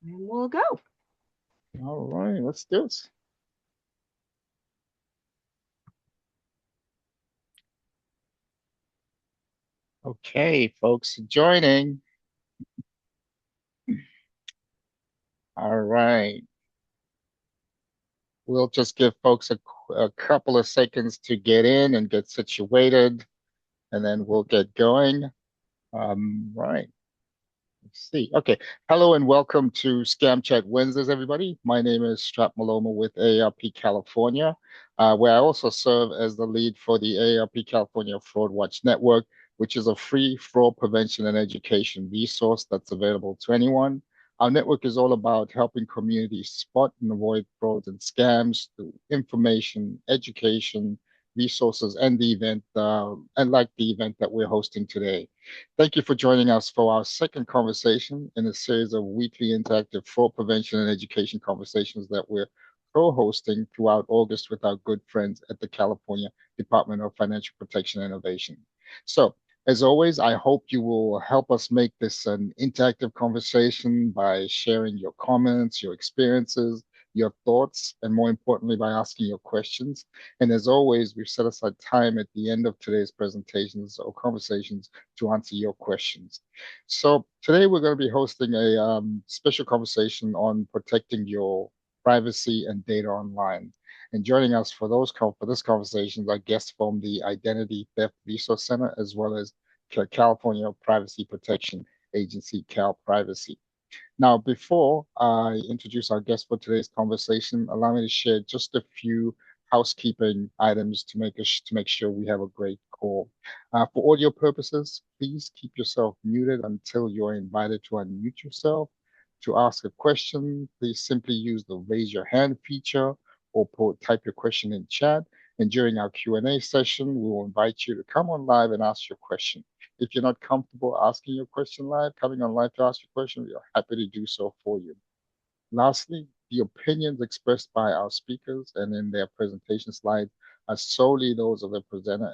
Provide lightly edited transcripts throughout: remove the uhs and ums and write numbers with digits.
And we'll go. All right, let's do it. Okay, folks, joining. All right. We'll just give folks a couple of seconds to get in and get situated, and then we'll get going. Right. Let's see. Okay. Hello and welcome to Scam Chat Wednesdays, everybody. My name is Strat Maloma with AARP California, where I also serve as the lead for the AARP California Fraud Watch Network, which is a free fraud prevention and education resource that's available to anyone. Our network is all about helping communities spot and avoid frauds and scams through information, education, resources, and the event that we're hosting today. Thank you for joining us for our second conversation in a series of weekly interactive fraud prevention and education conversations that we're co-hosting throughout August with our good friends at the California Department of Financial Protection and Innovation. So, as always, I hope you will help us make this an interactive conversation by sharing your comments, your experiences, your thoughts, and more importantly, by asking your questions. And as always, we've set aside time at the end of today's presentations or conversations to answer your questions. So today we're going to be hosting a special conversation on protecting your privacy and data online. And joining us for this conversation are guests from the Identity Theft Resource Center, as well as California Privacy Protection Agency, Cal Privacy. Now, before I introduce our guest for today's conversation, allow me to share just a few housekeeping items to make sure we have a great call. For audio purposes, please keep yourself muted until you're invited to unmute yourself. To ask a question, please simply use the raise your hand feature or type your question in chat. And during our Q&A session, we will invite you to come on live and ask your question. If you're not comfortable asking your question live, coming on live to ask your question, we are happy to do so for you. Lastly, the opinions expressed by our speakers and in their presentation slides are solely those of the presenter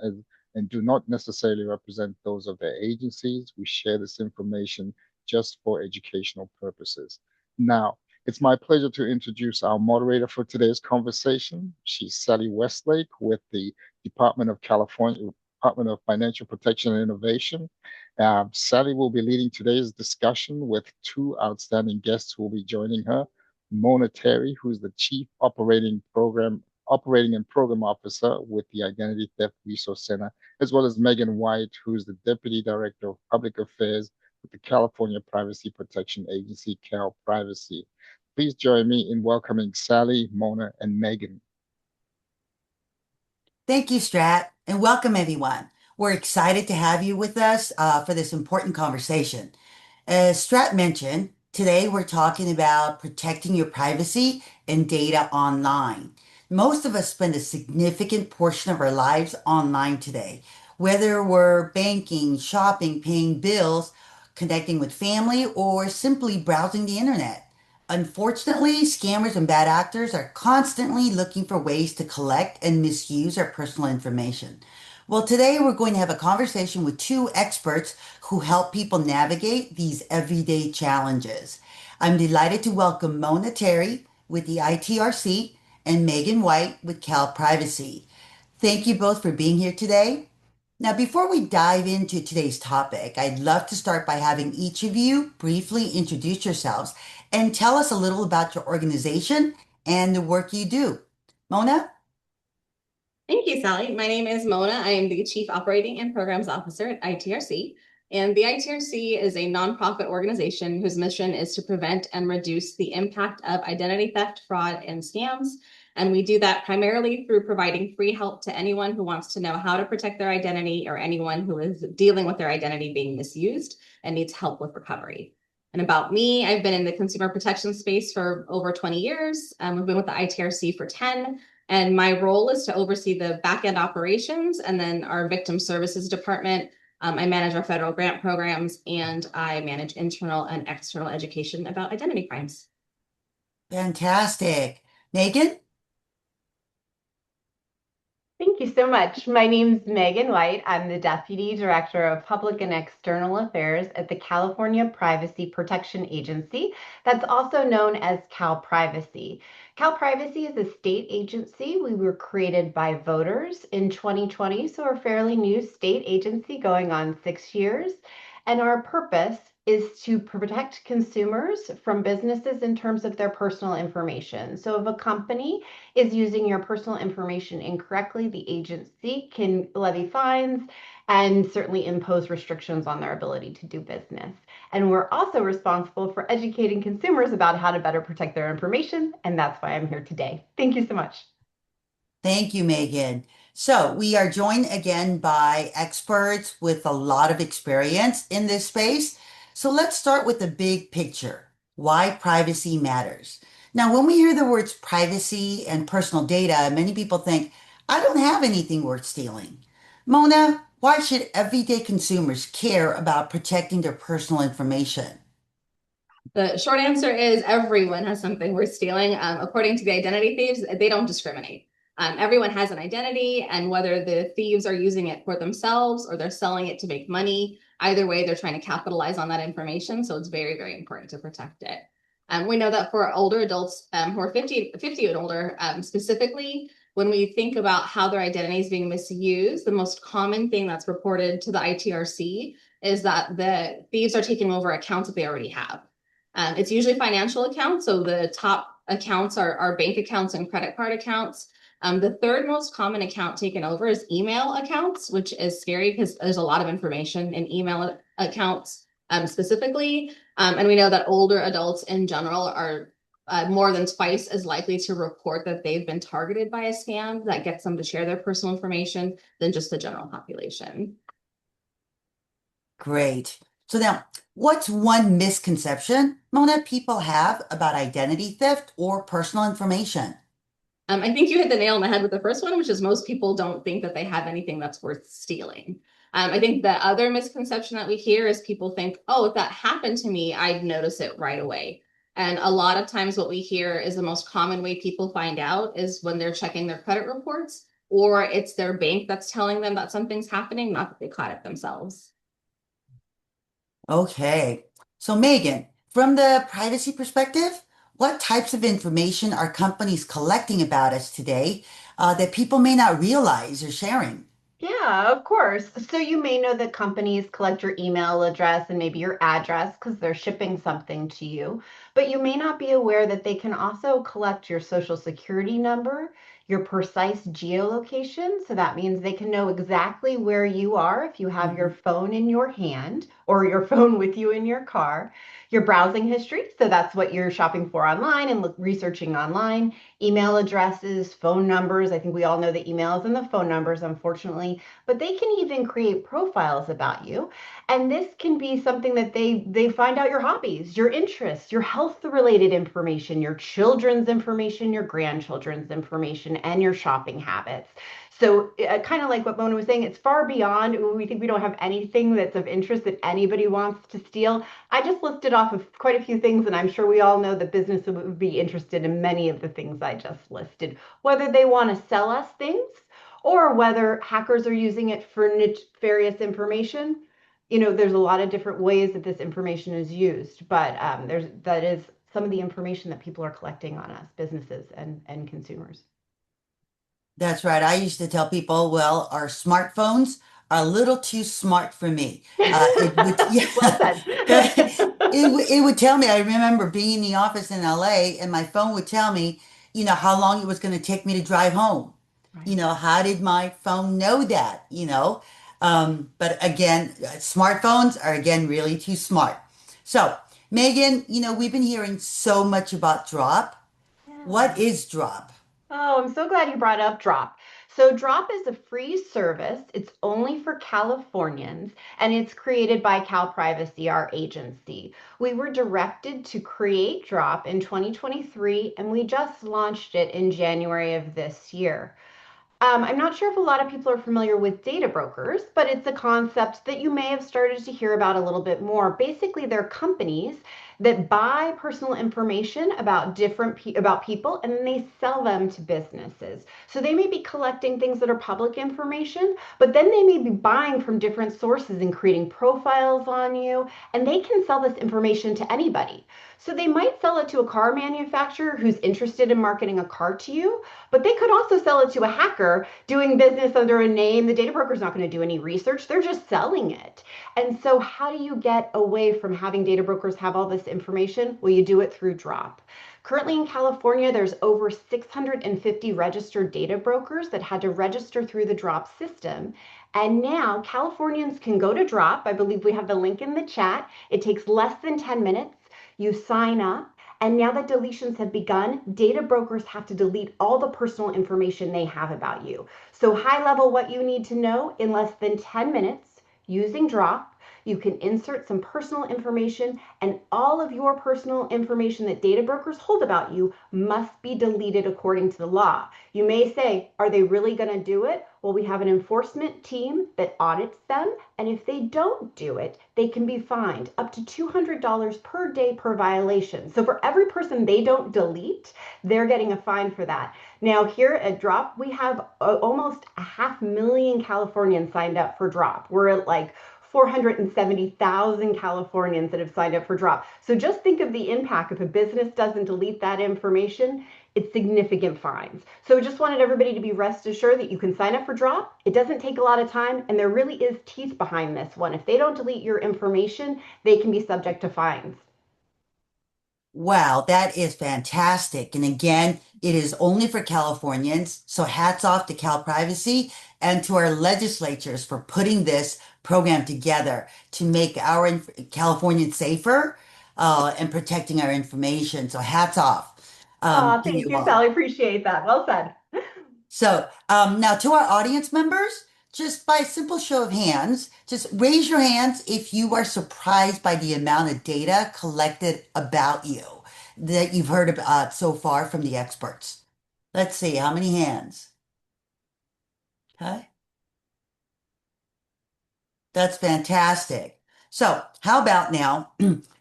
and do not necessarily represent those of their agencies. We share this information just for educational purposes. Now, it's my pleasure to introduce our moderator for today's conversation. She's Sally Westlake with the Department of California, Department of Financial Protection and Innovation. Sally will be leading today's discussion with two outstanding guests who will be joining her. Mona Terry, who's the Chief Operating and Program Officer with the Identity Theft Resource Center, as well as Megan White, who's the Deputy Director of Public Affairs with the California Privacy Protection Agency, Cal Privacy. Please join me in welcoming Sally, Mona, and Megan. Thank you, Strat, and welcome everyone. We're excited to have you with us for this important conversation. As Strat mentioned, today we're talking about protecting your privacy and data online. Most of us spend a significant portion of our lives online today, whether we're banking, shopping, paying bills, connecting with family, or simply browsing the internet. Unfortunately, scammers and bad actors are constantly looking for ways to collect and misuse our personal information. Well, today we're going to have a conversation with two experts who help people navigate these everyday challenges. I'm delighted to welcome Mona Terry with the ITRC and Megan White with Cal Privacy. Thank you both for being here today. Now, before we dive into today's topic, I'd love to start by having each of you briefly introduce yourselves and tell us a little about your organization and the work you do. Mona? Thank you, Sally. My name is Mona. I am the Chief Operating and Programs Officer at ITRC. And the ITRC is a nonprofit organization whose mission is to prevent and reduce the impact of identity theft, fraud, and scams. And we do that primarily through providing free help to anyone who wants to know how to protect their identity or anyone who is dealing with their identity being misused and needs help with recovery. And about me, I've been in the consumer protection space for over 20 years. I've been with the ITRC for 10. And my role is to oversee the back-end operations and then our victim services department. I manage our federal grant programs and I manage internal and external education about identity crimes. Fantastic. Megan? Thank you so much. My name's Megan White. I'm the Deputy Director of Public and External Affairs at the California Privacy Protection Agency. That's also known as Cal Privacy. Cal Privacy is a state agency. We were created by voters in 2020, so we're a fairly new state agency going on 6 years. And our purpose is to protect consumers from businesses in terms of their personal information. So if a company is using your personal information incorrectly, the agency can levy fines and certainly impose restrictions on their ability to do business. And we're also responsible for educating consumers about how to better protect their information. And that's why I'm here today. Thank you so much. Thank you, Megan. So, we are joined again by experts with a lot of experience in this space. So, let's start with the big picture, why privacy matters. Now, when we hear the words privacy and personal data, many people think, I don't have anything worth stealing. Mona, why should everyday consumers care about protecting their personal information? The short answer is everyone has something worth stealing. According to the identity thieves, they don't discriminate. Everyone has an identity, and whether the thieves are using it for themselves or they're selling it to make money, either way, they're trying to capitalize on that information. So it's very, very important to protect it. We know that for older adults who are 50 and older, specifically, when we think about how their identity is being misused, the most common thing that's reported to the ITRC is that the thieves are taking over accounts that they already have. It's usually financial accounts. So the top accounts are bank accounts and credit card accounts. The third most common account taken over is email accounts, which is scary because there's a lot of information in email accounts specifically. And we know that older adults in general are more than twice as likely to report that they've been targeted by a scam that gets them to share their personal information than just the general population. Great. So now, what's one misconception, Mona, people have about identity theft or personal information? I think you hit the nail on the head with the first one, which is most people don't think that they have anything that's worth stealing. I think the other misconception that we hear is people think, oh, if that happened to me, I'd notice it right away. And a lot of times, what we hear is the most common way people find out is when they're checking their credit reports, or it's their bank that's telling them that something's happening, not that they caught it themselves. Okay. So, Megan, from the privacy perspective, what types of information are companies collecting about us today that people may not realize or sharing? Yeah, of course. So you may know that companies collect your email address and maybe your address because they're shipping something to you. But you may not be aware that they can also collect your social security number, your precise geolocation. So that means they can know exactly where you are if you have your Mhm. phone in your hand or your phone with you in your car, your browsing history. So that's what you're shopping for online and researching online, email addresses, phone numbers. I think we all know the emails and the phone numbers, unfortunately, but they can even create profiles about you. And this can be something that they find out your hobbies, your interests, your health related information, your children's information, your grandchildren's information, and your shopping habits. So, kind of like what Mona was saying, it's far beyond. We think we don't have anything that's of interest that anybody wants to steal. I just listed off of quite a few things, and I'm sure we all know that business would be interested in many of the things I just listed, whether they want to sell us things or whether hackers are using it for nefarious information. There's a lot of different ways that this information is used, but that is some of the information that people are collecting on us, businesses and consumers. That's right. I used to tell people, well, our smartphones are a little too smart for me. It would, Well yeah, said. it would tell me. I remember being in the office in LA, and my phone would tell me, how long it was going to take me to drive home. Right. How did my phone know that? But again, smartphones are again really too smart. So, Megan, we've been hearing so much about drop. What Yeah. is drop? Oh, I'm so glad you brought up Drop. So, Drop is a free service. It's only for Californians, and it's created by Cal Privacy, our agency. We were directed to create Drop in 2023, and we just launched it in January of this year. I'm not sure if a lot of people are familiar with data brokers, but it's a concept that you may have started to hear about a little bit more. Basically, they're companies that buy personal information about about people and then they sell them to businesses. So they may be collecting things that are public information, but then they may be buying from different sources and creating profiles on you, and they can sell this information to anybody. So they might sell it to a car manufacturer who's interested in marketing a car to you, but they could also sell it to a hacker doing business under a name. The data broker's not going to do any research. They're just selling it. And so how do you get away from having data brokers have all this information? Well, you do it through Drop. Currently in California, there's over 650 registered data brokers that had to register through the Drop system. And now Californians can go to Drop. I believe we have the link in the chat. It takes less than 10 minutes. You sign up. And now that deletions have begun, data brokers have to delete all the personal information they have about you. So high level, what you need to know in less than 10 minutes using Drop, you can insert some personal information, and all of your personal information that data brokers hold about you must be deleted according to the law. You may say, are they really going to do it? Well, we have an enforcement team that audits them, and if they don't do it, they can be fined up to $200 per day per violation. So for every person they don't delete, they're getting a fine for that. Now here at Drop, we have almost 500,000 Californians signed up for Drop. We're at like 470,000 Californians that have signed up for Drop. So just think of the impact if a business doesn't delete that information. It's significant fines. So just wanted everybody to be rest assured that you can sign up for Drop. It doesn't take a lot of time, and there really is teeth behind this one. If they don't delete your information, they can be subject to fines. Wow, that is fantastic. And again, it is only for Californians. So hats off to Cal Privacy and to our legislatures for putting this program together to make our Californians safer and protecting our information. So hats off Oh, to thank you you, all. Sally. Appreciate that. Well said. So now to our audience members, just by simple show of hands, just raise your hands if you are surprised by the amount of data collected about you that you've heard about so far from the experts. Let's see, how many hands? Okay, that's fantastic. So how about now,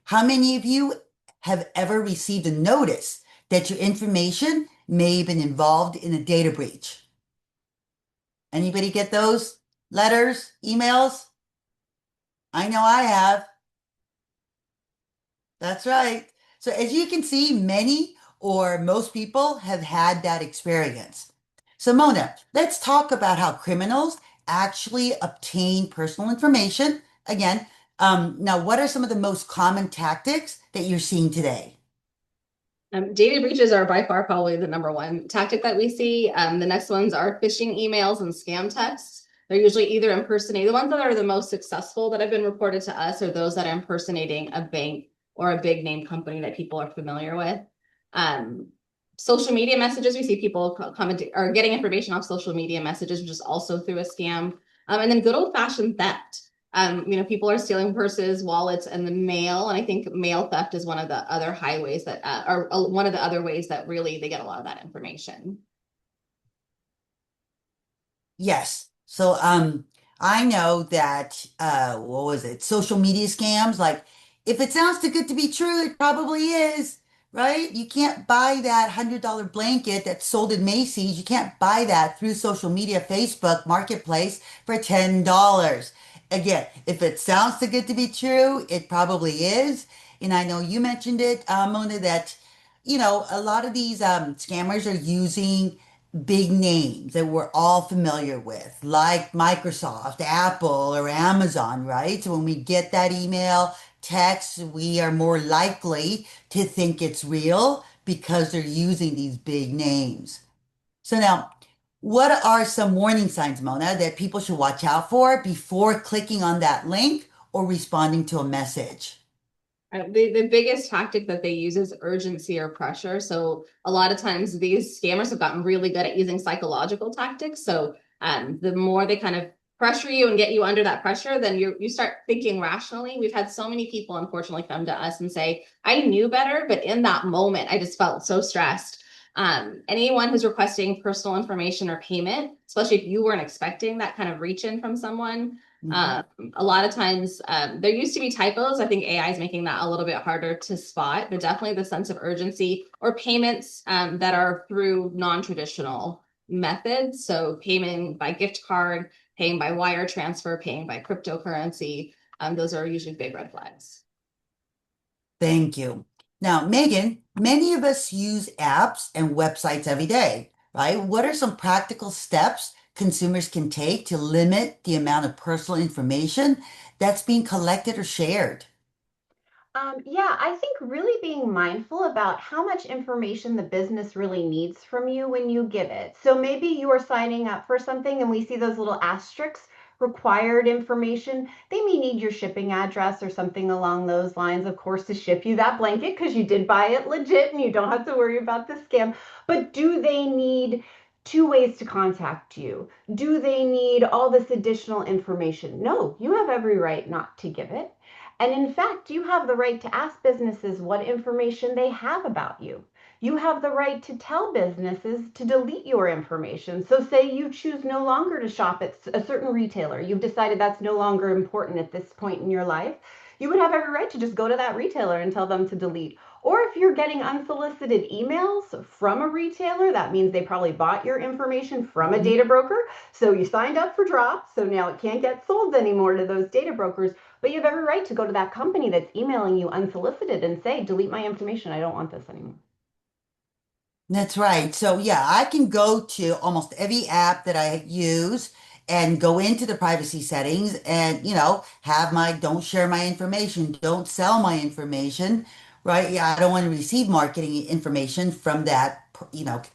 how many of you have ever received a notice that your information may have been involved in a data breach? Anybody get those letters, emails? I know I have. That's right. So as you can see, many or most people have had that experience. So Mona, let's talk about how criminals actually obtain personal information. Again, now what are some of the most common tactics that you're seeing today? Data breaches are by far probably the number one tactic that we see. The next ones are phishing emails and scam texts. They're usually either impersonating, the ones that are the most successful that have been reported to us are those that are impersonating a bank or a big name company that people are familiar with. Social media messages, we see people commenting or getting information off social media messages, which is also through a scam. And then good old fashioned theft. People are stealing purses, wallets, and the mail. And I think mail theft is one of the other highways that are one of the other ways that really they get a lot of that information. Yes. So I know that what was it? Social media scams, like if it sounds too good to be true, it probably is, right? You can't buy that $100 blanket that's sold in Macy's. You can't buy that through social media, Facebook Marketplace for $10. Again, if it sounds too good to be true, it probably is. And I know you mentioned it, Mona, that a lot of these scammers are using big names that we're all familiar with, like Microsoft, Apple, or Amazon, right? So when we get that email, text, we are more likely to think it's real because they're using these big names. So now, what are some warning signs, Mona, that people should watch out for before clicking on that link or responding to a message? The biggest tactic that they use is urgency or pressure. So a lot of times these scammers have gotten really good at using psychological tactics. So the more they kind of pressure you and get you under that pressure, then you start thinking rationally. We've had so many people, unfortunately, come to us and say, I knew better, but in that moment, I just felt so stressed. Anyone who's requesting personal information or payment, especially if you weren't expecting that kind of reach in from someone, a lot of times there used to be typos. I think AI is making that a little bit harder to spot, but definitely the sense of urgency or payments that are through non-traditional methods. So payment by gift card, paying by wire transfer, paying by cryptocurrency. Those are usually big red flags. Thank you. Now, Megan, many of us use apps and websites every day, right? What are some practical steps consumers can take to limit the amount of personal information that's being collected or shared? Yeah, I think really being mindful about how much information the business really needs from you when you give it. So maybe you are signing up for something and we see those little asterisks, required information. They may need your shipping address or something along those lines, of course, to ship you that blanket because you did buy it legit and you don't have to worry about the scam. But do they need two ways to contact you? Do they need all this additional information? No, you have every right not to give it. And in fact, you have the right to ask businesses what information they have about you. You have the right to tell businesses to delete your information. So, say you choose no longer to shop at a certain retailer, you've decided that's no longer important at this point in your life, you would have every right to just go to that retailer and tell them to delete. Or if you're getting unsolicited emails from a retailer, that means they probably bought your information from a data broker. So you signed up for drops. So now it can't get sold anymore to those data brokers. But you have every right to go to that company that's emailing you unsolicited and say, delete my information. I don't want this anymore. That's right. So yeah, I can go to almost every app that I use and go into the privacy settings and, have my don't share my information, don't sell my information, right? Yeah, I don't want to receive marketing information from that,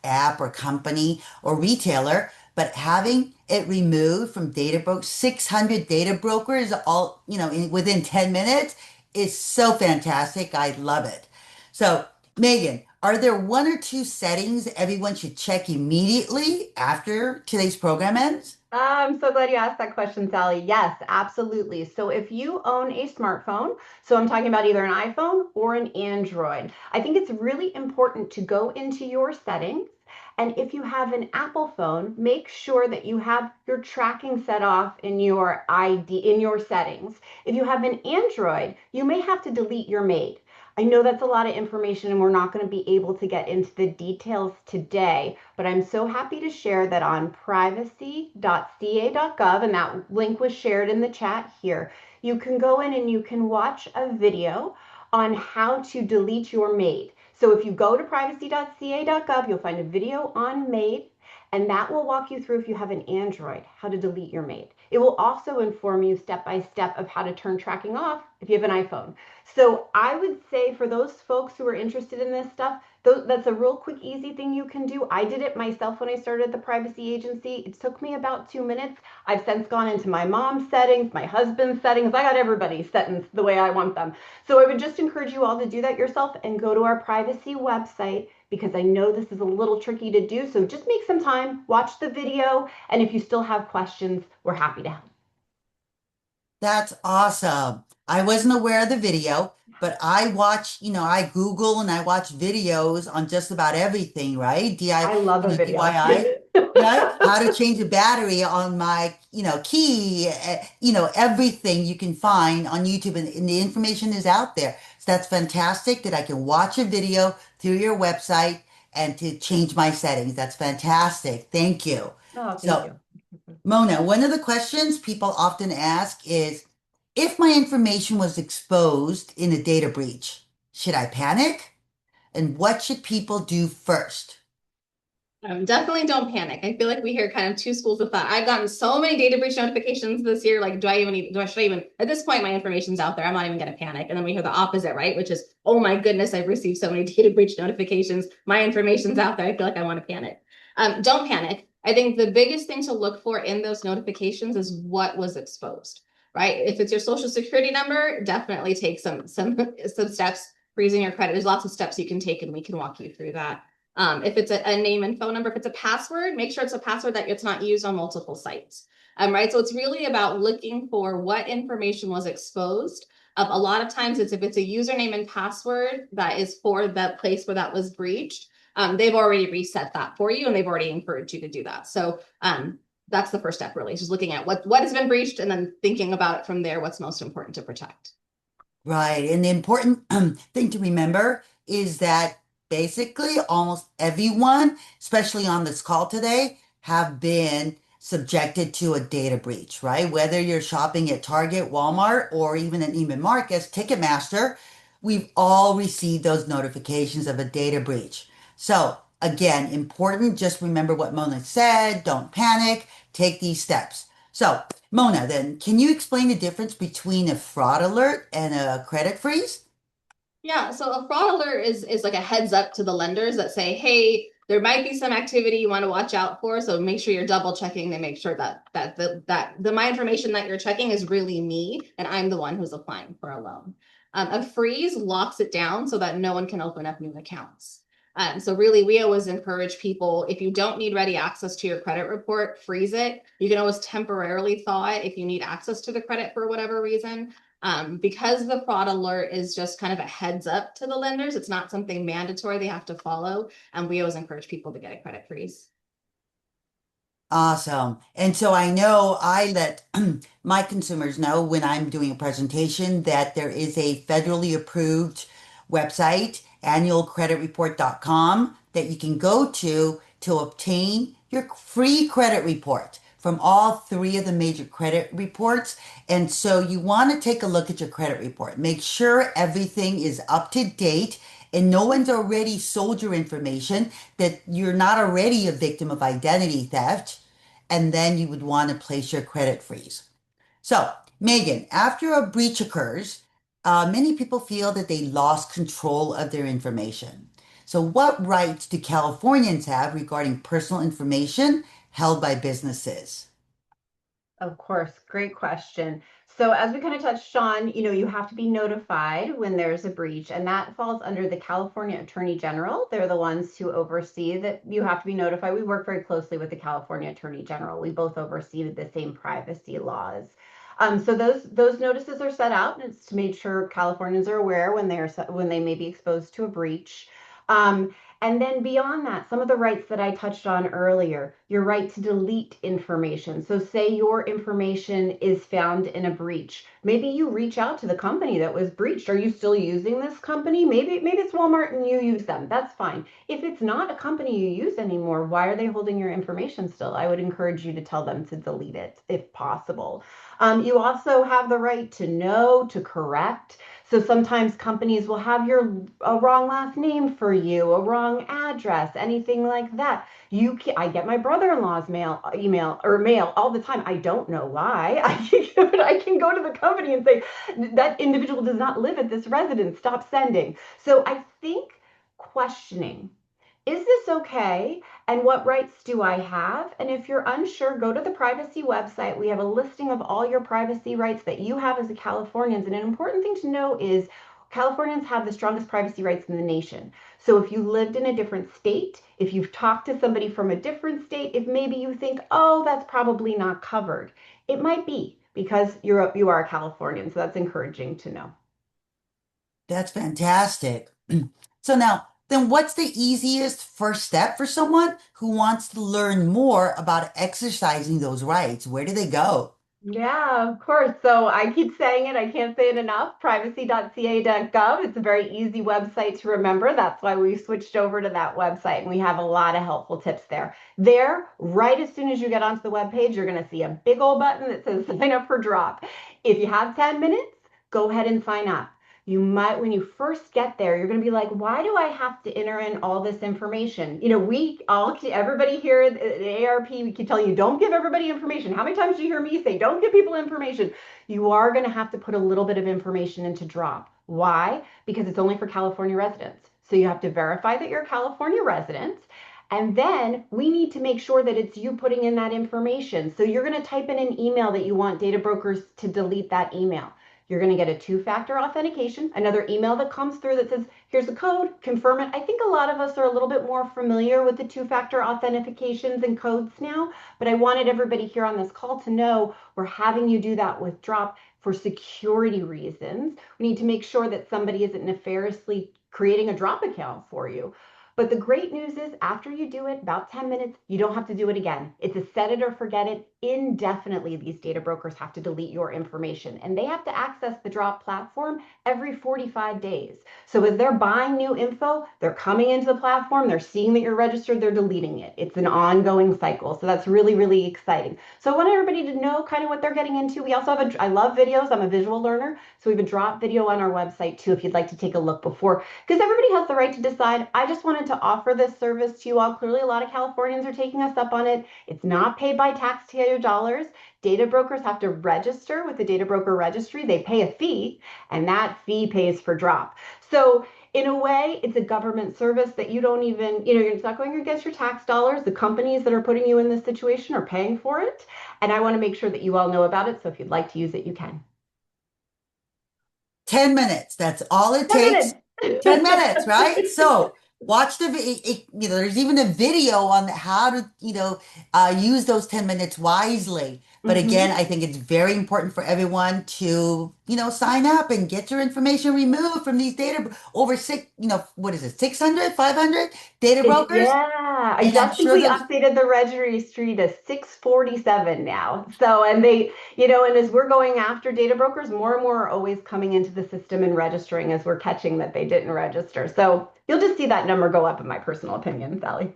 app or company or retailer, but having it removed from data brokers, 600 data brokers all, within 10 minutes is so fantastic. I love it. So Megan, are there one or two settings everyone should check immediately after today's program ends? I'm so glad you asked that question, Sally. Yes, absolutely. So if you own a smartphone, so I'm talking about either an iPhone or an Android, I think it's really important to go into your settings. And if you have an Apple phone, make sure that you have your tracking set off in your ID, in your settings. If you have an Android, you may have to delete your maid. I know that's a lot of information and we're not going to be able to get into the details today, but I'm so happy to share that on privacy.ca.gov, and that link was shared in the chat here, you can go in and you can watch a video on how to delete your maid. So if you go to privacy.ca.gov, you'll find a video on maid, and that will walk you through, if you have an Android, how to delete your maid. It will also inform you step by step of how to turn tracking off if you have an iPhone. So I would say for those folks who are interested in this stuff, that's a real quick, easy thing you can do. I did it myself when I started the privacy agency. It took me about 2 minutes. I've since gone into my mom's settings, my husband's settings. I got everybody's settings the way I want them. So I would just encourage you all to do that yourself and go to our privacy website, because I know this is a little tricky to do. So just make some time, watch the video, and if you still have questions, we're happy to help. That's awesome. I wasn't aware of the video, but I watch, I Google and I watch videos on just about everything, right? I love a video. DIY, right? How to change a battery on my, key, everything you can find on YouTube, and the information is out there. So that's fantastic that I can watch a video through your website and to change my settings. That's fantastic. Thank you. Oh, thank So you. Mona, one of the questions people often ask is, if my information was exposed in a data breach, should I panic? And what should people do first? Definitely don't panic. I feel like we hear kind of two schools of thought. I've gotten so many data breach notifications this year. Like, should I even, at this point, my information's out there. I'm not even going to panic. And then we hear the opposite, right? Which is, oh my goodness, I've received so many data breach notifications. My information's out there. I feel like I want to panic. Don't panic. I think the biggest thing to look for in those notifications is what was exposed, right? If it's your social security number, definitely take some steps, freezing your credit. There's lots of steps you can take, and we can walk you through that. If it's a name and phone number, if it's a password, make sure it's a password that it's not used on multiple sites. Right. So it's really about looking for what information was exposed. A lot of times if it's a username and password that is for that place where that was breached, they've already reset that for you and they've already encouraged you to do that. So that's the first step, really, is just looking at what has been breached and then thinking about it from there, what's most important to protect. Right. And the important thing to remember is that basically almost everyone, especially on this call today, have been subjected to a data breach, right? Whether you're shopping at Target, Walmart, or even at Neiman Marcus, Ticketmaster, we've all received those notifications of a data breach. So again, important, just remember what Mona said, don't panic, take these steps. So Mona, then, can you explain the difference between a fraud alert and a credit freeze? Yeah, so a fraud alert is like a heads up to the lenders that say, hey, there might be some activity you want to watch out for. So make sure you're double checking to make sure that my information that you're checking is really me and I'm the one who's applying for a loan. A freeze locks it down so that no one can open up new accounts. So really, we always encourage people, if you don't need ready access to your credit report, freeze it. You can always temporarily thaw it if you need access to the credit for whatever reason. Because the fraud alert is just kind of a heads up to the lenders, it's not something mandatory they have to follow. And we always encourage people to get a credit freeze. Awesome. And so I know I let my consumers know when I'm doing a presentation that there is a federally approved website, annualcreditreport.com, that you can go to obtain your free credit report from all three of the major credit reports. And so you want to take a look at your credit report. Make sure everything is up to date and no one's already sold your information, that you're not already a victim of identity theft, and then you would want to place your credit freeze. So, Megan, after a breach occurs, many people feel that they lost control of their information. So, what rights do Californians have regarding personal information held by businesses? Of course, great question. So as we kind of touched on, you have to be notified when there's a breach, and that falls under the California Attorney General. They're the ones who oversee that. You have to be notified. We work very closely with the California Attorney General. We both oversee the same privacy laws. So those notices are set out, and it's to make sure Californians are aware when they may be exposed to a breach. Um, and then beyond that, some of the rights that I touched on earlier, your right to delete information. So say your information is found in a breach. Maybe you reach out to the company that was breached. Are you still using this company? Maybe it's Walmart and you use them. That's fine. If it's not a company you use anymore, why are they holding your information still? I would encourage you to tell them to delete it if possible. You also have the right to know, to correct. So sometimes companies will have a wrong last name for you, a wrong address, anything like that. I get my brother-in-law's email or mail all the time. I don't know why. I can go to the company and say that individual does not live at this residence. Stop sending. So I think questioning, is this okay? And what rights do I have? And if you're unsure, go to the privacy website. We have a listing of all your privacy rights that you have as a Californians. And an important thing to know is Californians have the strongest privacy rights in the nation. So if you lived in a different state, if you've talked to somebody from a different state, if maybe you think, oh, that's probably not covered, it might be because you are a Californian. So that's encouraging to know. That's fantastic. So now, then what's the easiest first step for someone who wants to learn more about exercising those rights? Where do they go? Yeah, of course. So I keep saying it, I can't say it enough. Privacy.ca.gov. It's a very easy website to remember. That's why we switched over to that website, and we have a lot of helpful tips there. There, right as soon as you get onto the webpage, you're going to see a big old button that says sign up for drop. If you have 10 minutes, go ahead and sign up. You might, when you first get there, you're going to be like, why do I have to enter in all this information? Everybody here at AARP, we keep telling you, don't give everybody information. How many times do you hear me say, don't give people information? You are going to have to put a little bit of information into drop. Why? Because it's only for California residents. So you have to verify that you're a California resident. And then we need to make sure that it's you putting in that information. So you're going to type in an email that you want data brokers to delete that email. You're going to get a two-factor authentication, another email that comes through that says, here's a code, confirm it. I think a lot of us are a little bit more familiar with the two-factor authentications and codes now, but I wanted everybody here on this call to know we're having you do that with Drop for security reasons. We need to make sure that somebody isn't nefariously creating a Drop account for you. But the great news is after you do it, about 10 minutes, you don't have to do it again. It's a set it or forget it indefinitely. These data brokers have to delete your information, and they have to access the Drop platform every 45 days. So as they're buying new info, they're coming into the platform, they're seeing that you're registered, they're deleting it. It's an ongoing cycle. So that's really, really exciting. So I want everybody to know kind of what they're getting into. We also have I love videos. I'm a visual learner. So we have a Drop video on our website too, if you'd like to take a look before, because everybody has the right to decide. I just wanted to offer this service to you all. Clearly, a lot of Californians are taking us up on it. It's not paid by taxpayer dollars. Data brokers have to register with the data broker registry. They pay a fee, and that fee pays for Drop. So in a way, it's a government service that you don't even, you're not going against your tax dollars. The companies that are putting you in this situation are paying for it. And I want to make sure that you all know about it. So if you'd like to use it, you can. 10 minutes. That's all it 10 takes. minutes. 10 minutes, right? So watch there's even a video on how to, use those 10 minutes wisely. But again, I think it's very important for everyone to, sign up and get your information removed from these data over what is it, 600, 500 data brokers? Yeah, I And I'm just think sure we that, updated the registry to 647 now. So, and and as we're going after data brokers, more and more are always coming into the system and registering as we're catching that they didn't register. So you'll just see that number go up, in my personal opinion, Sally.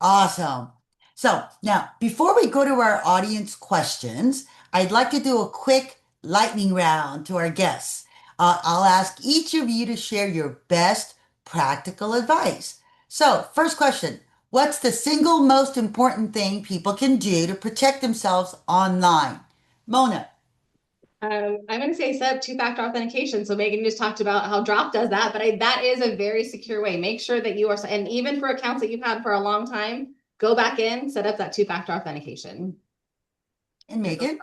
awesome. So now, before we go to our audience questions, I'd like to do a quick lightning round to our guests. I'll ask each of you to share your best practical advice. So, first question, what's the single most important thing people can do to protect themselves online? Mona. I'm going to say set up two-factor authentication. So Megan just talked about how Drop does that, but that is a very secure way. Make sure that you are, and even for accounts that you've had for a long time, go back in, set up that two-factor authentication. And Megan?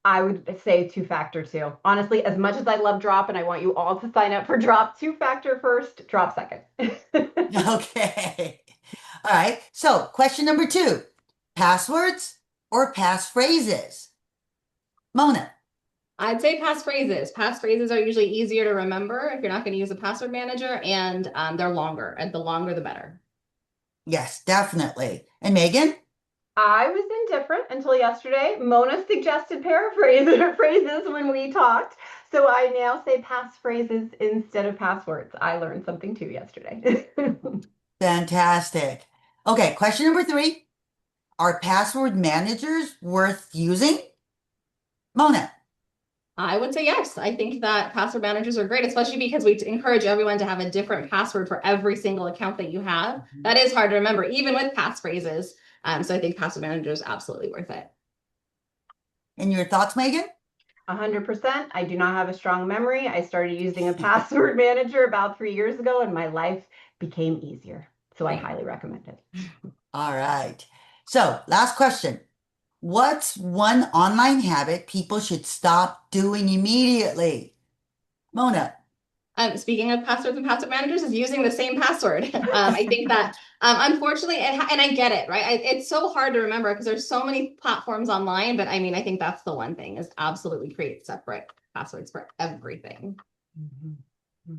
I would say two-factor too. Honestly, as much as I love Drop and I want you all to sign up for Drop, two-factor first, Drop second. Okay. All right. So, question number 2, passwords or passphrases? Mona. I'd say passphrases. Passphrases are usually easier to remember if you're not going to use a password manager, and they're longer. And the longer, the better. Yes, definitely. And Megan? I was indifferent until yesterday. Mona suggested phrases when we talked. So I now say passphrases instead of passwords. I learned something too yesterday. Fantastic. Okay, question number 3. Are password managers worth using? Mona. I would say yes. I think that password managers are great, especially because we encourage everyone to have a different password for every single account that you have. That is hard to remember, even with passphrases. So I think password manager is absolutely worth it. And your thoughts, Megan? 100%. I do not have a strong memory. I started using a password manager about 3 years ago, and my life became easier. So I highly recommend it. All right. So, last question. What's one online habit people should stop doing immediately? Mona. Speaking of passwords and password managers, is using the same password. I think that unfortunately, and I get it, right? It's so hard to remember because there's so many platforms online. But I mean, I think that's the one thing is absolutely create separate passwords for everything.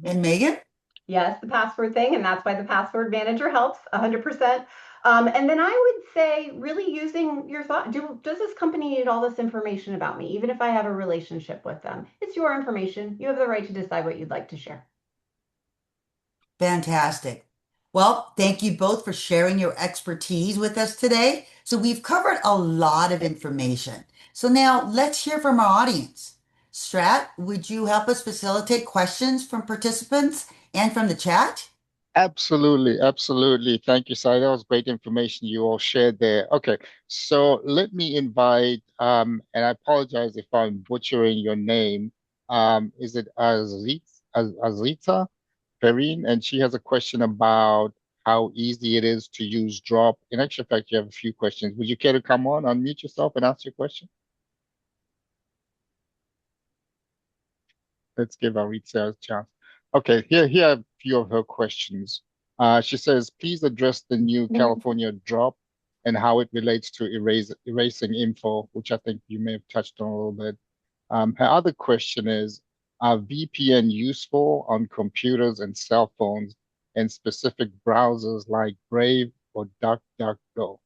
And Megan? Yes, the password thing, and that's why the password manager helps 100%. And then I would say really using your thought. Does this company need all this information about me, even if I have a relationship with them? It's your information. You have the right to decide what you'd like to share. Fantastic. Well, thank you both for sharing your expertise with us today. So we've covered a lot of information. So now let's hear from our audience. Strat, would you help us facilitate questions from participants and from the chat? Absolutely, absolutely. Thank you, Sai. That was great information you all shared there. Okay, so let me invite, and I apologize if I'm butchering your name. Is it Azita Perrine? And she has a question about how easy it is to use Drop. In actual fact, you have a few questions. Would you care to come on, unmute yourself and ask your question? Let's give Aritza a chance. Okay, here are a few of her questions. She says, please address the new California drop and how it relates to erasing info, which I think you may have touched on a little bit. Her other question is, are VPN useful on computers and cell phones? in specific browsers like Brave or DuckDuckGo?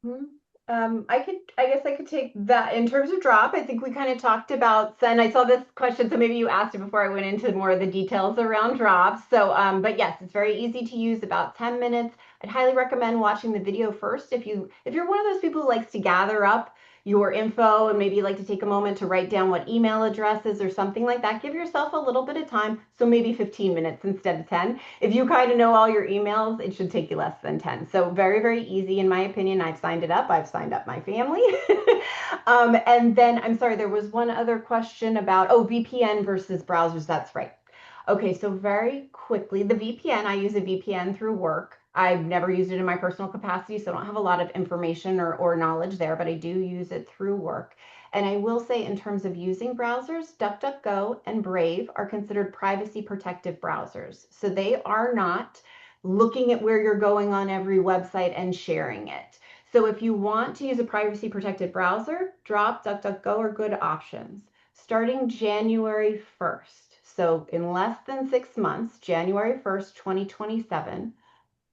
Hmm. I guess I could take that in terms of drop. I think we kind of talked about, and I saw this question, so maybe you asked it before I went into more of the details around drops. So, but yes, it's very easy to use, about 10 minutes. I'd highly recommend watching the video first if you're one of those people who likes to gather up your info and maybe like to take a moment to write down what email addresses or something like that. Give yourself a little bit of time, so maybe 15 minutes instead of 10. If you kind of know all your emails, it should take you less than 10. So very, very easy in my opinion. I've signed it up. I've signed up my family. And then I'm sorry, there was one other question about, oh, VPN versus browsers. That's right. Okay, so very quickly, the VPN, I use a VPN through work. I've never used it in my personal capacity, so I don't have a lot of information or knowledge there, but I do use it through work. And I will say, in terms of using browsers, DuckDuckGo and Brave are considered privacy protective browsers. So they are not looking at where you're going on every website and sharing it. So if you want to use a privacy protected browser, Drop, DuckDuckGo are good options. Starting January 1st, so in less than 6 months, January 1st, 2027,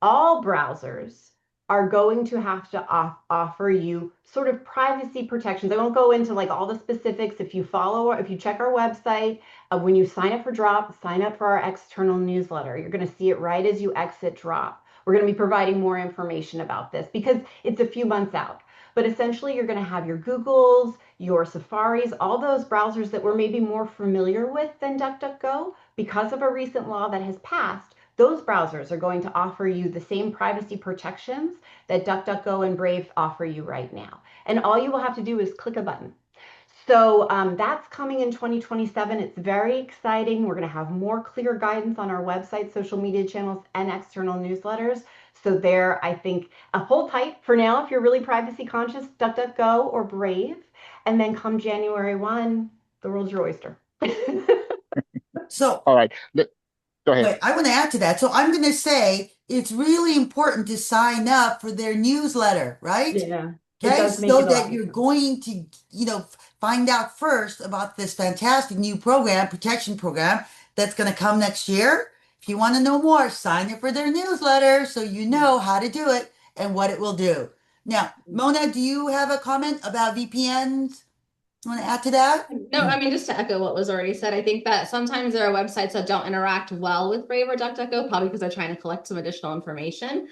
all browsers are going to have to offer you sort of privacy protections. I won't go into like all the specifics. If you check our website, when you sign up for Drop, sign up for our external newsletter. You're going to see it right as you exit Drop. We're going to be providing more information about this because it's a few months out. But essentially, you're going to have your Googles, your Safaris, all those browsers that we're maybe more familiar with than DuckDuckGo because of a recent law that has passed. Those browsers are going to offer you the same privacy protections that DuckDuckGo and Brave offer you right now. And all you will have to do is click a button. So that's coming in 2027. It's very exciting. We're going to have more clear guidance on our website, social media channels, and external newsletters. So there, I think, hold tight for now if you're really privacy conscious, DuckDuckGo or Brave. And then come January 1, the world's your oyster. So All right, go ahead. wait, I want to add to that. So I'm going to say it's really important to sign up for their newsletter, right? Yeah, it Okay, does make so it a that lot you're easier. going to, find out first about this fantastic new program, protection program, that's going to come next year. If you want to know more, sign up for their newsletter so you know how to do it and what it will do. Now, Mona, do you have a comment about VPNs? You want to add to that? No, I mean, just to echo what was already said, I think that sometimes there are websites that don't interact well with Brave or DuckDuckGo, probably because they're trying to collect some additional information.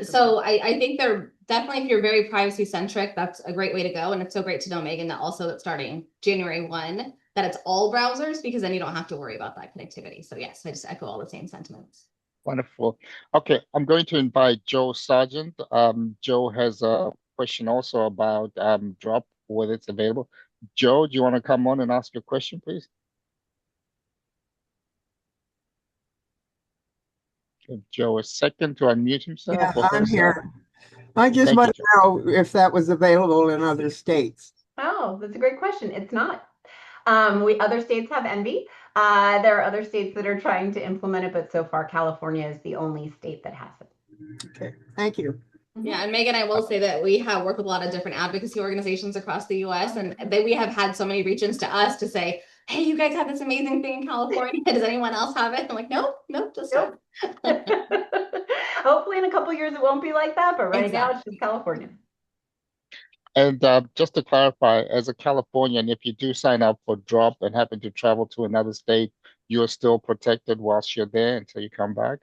So I think they're definitely, if you're very privacy centric, that's a great way to go. And it's so great to know, Megan, that also that starting January 1, that it's all browsers, because then you don't have to worry about that connectivity. So yes, I just echo all the same sentiments. Wonderful. Okay, I'm going to invite Joe Sargent. Joe has a question also about Drop, whether it's available. Joe, do you want to come on and ask your question, please? Give Joe a second to unmute himself Yeah, or I'm herself. here. I just Thank you, want to Joe. know if that was available in other states. Oh, that's a great question. It's not. Other states have Envy. There are other states that are trying to implement it, but so far California is the only state that has it. Okay, thank you. Yeah, and Megan, I will say that we have worked with a lot of different advocacy organizations across the US, and we have had so many reach-ins to us to say, hey, you guys have this amazing thing in California. Does anyone else have it? I'm like, nope, just Nope. Hopefully in a couple years it won't be like that, but right now it's just California. And just to clarify, as a Californian, if you do sign up for Drop and happen to travel to another state, you're still protected whilst you're there until you come back?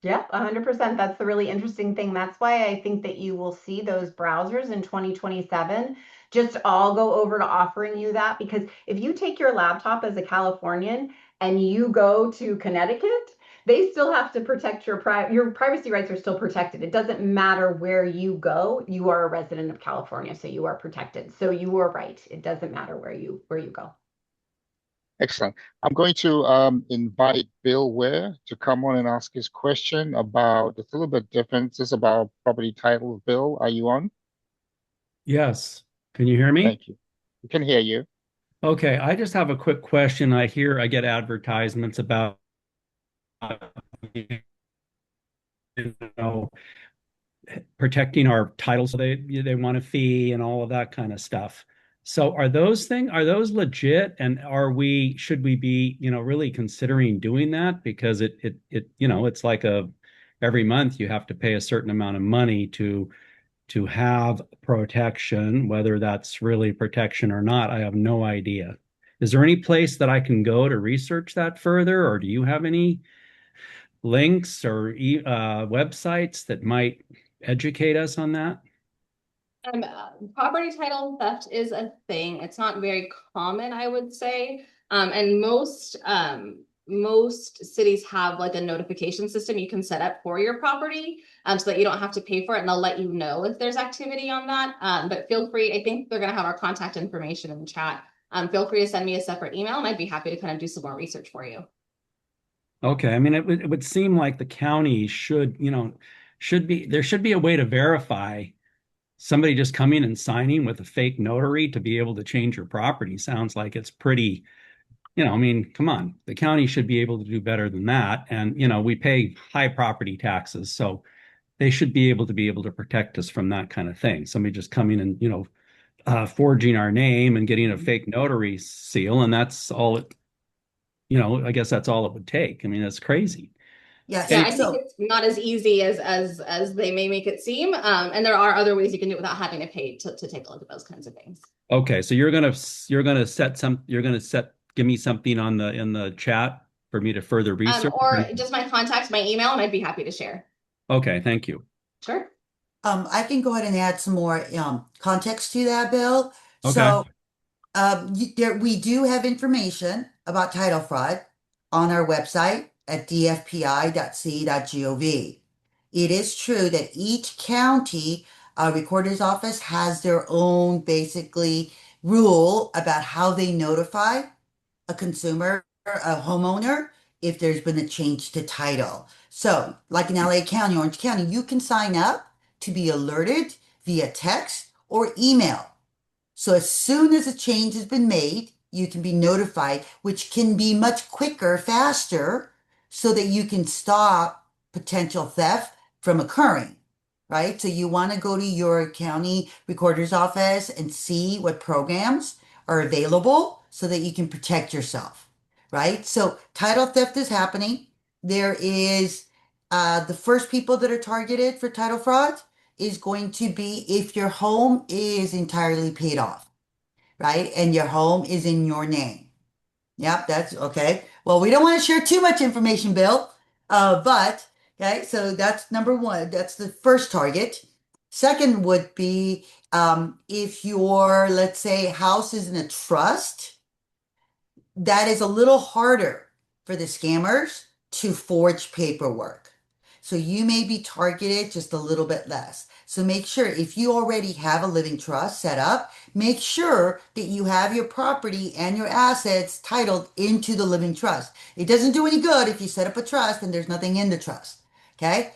Yeah, 100%. That's the really interesting thing. That's why I think that you will see those browsers in 2027 just all go over to offering you that. Because if you take your laptop as a Californian and you go to Connecticut, they still have to protect your privacy rights are still protected. It doesn't matter where you go. You are a resident of California, so you are protected. So you are right. It doesn't matter where you go. Excellent. I'm going to invite Bill Ware to come on and ask his question about, it's a little bit different. This is about property titles. Bill, are you on? Yes. Can you hear me? Thank you. We can hear you. Okay, I just have a quick question. I get advertisements about, you know, protecting our titles. So they want a fee and all of that kind of stuff. So are those legit? And should we be, really considering doing that? Because it's like every month you have to pay a certain amount of money to have protection, whether that's really protection or not, I have no idea. Is there any place that I can go to research that further, or do you have any links or websites that might educate us on that? Property title theft is a thing. It's not very common, I would say. And most cities have like a notification system you can set up for your property, so that you don't have to pay for it, and they'll let you know if there's activity on that. But feel free, I think they're gonna have our contact information in the chat. Feel free to send me a separate email, and I'd be happy to kind of do some more research for you. Okay, I mean, it would seem like the county there should be a way to verify somebody just coming and signing with a fake notary to be able to change your property. Sounds like it's pretty, I mean, come on, the county should be able to do better than that. And, we pay high property taxes, so they should be able to protect us from that kind of thing. Somebody just coming and, forging our name and getting a fake notary seal, and that's all it, I guess that's all it would take. I mean, that's crazy. Yes. Yeah, Any, I think it's not as easy as they may make it seem. And there are other ways you can do it without having to pay to take a look at those kinds of things. okay, so you're gonna give me something on in the chat for me to further research. Or just my contact, my email, and I'd be happy to share. Okay, thank you. Sure. I can go ahead and add some more context to that, Bill. Okay. So we do have information about title fraud on our website at dfpi.ca.gov. It is true that each county recorder's office has their own basically rule about how they notify a consumer, a homeowner, if there's been a change to title. So, like in LA County, Orange County, you can sign up to be alerted via text or email. So as soon as a change has been made, you can be notified, which can be much quicker, faster, so that you can stop potential theft from occurring, right? So you want to go to your county recorder's office and see what programs are available so that you can protect yourself, right? So title theft is happening. There is the first people that are targeted for title fraud is going to be if your home is entirely paid off, right? And your home is in your name. Yep, that's okay. Well, we don't want to share too much information, Bill, but okay, so that's number one. That's the first target. Second would be if your, let's say, house is in a trust, that is a little harder for the scammers to forge paperwork. So you may be targeted just a little bit less. So make sure if you already have a living trust set up, make sure that you have your property and your assets titled into the living trust. It doesn't do any good if you set up a trust and there's nothing in the trust. Okay.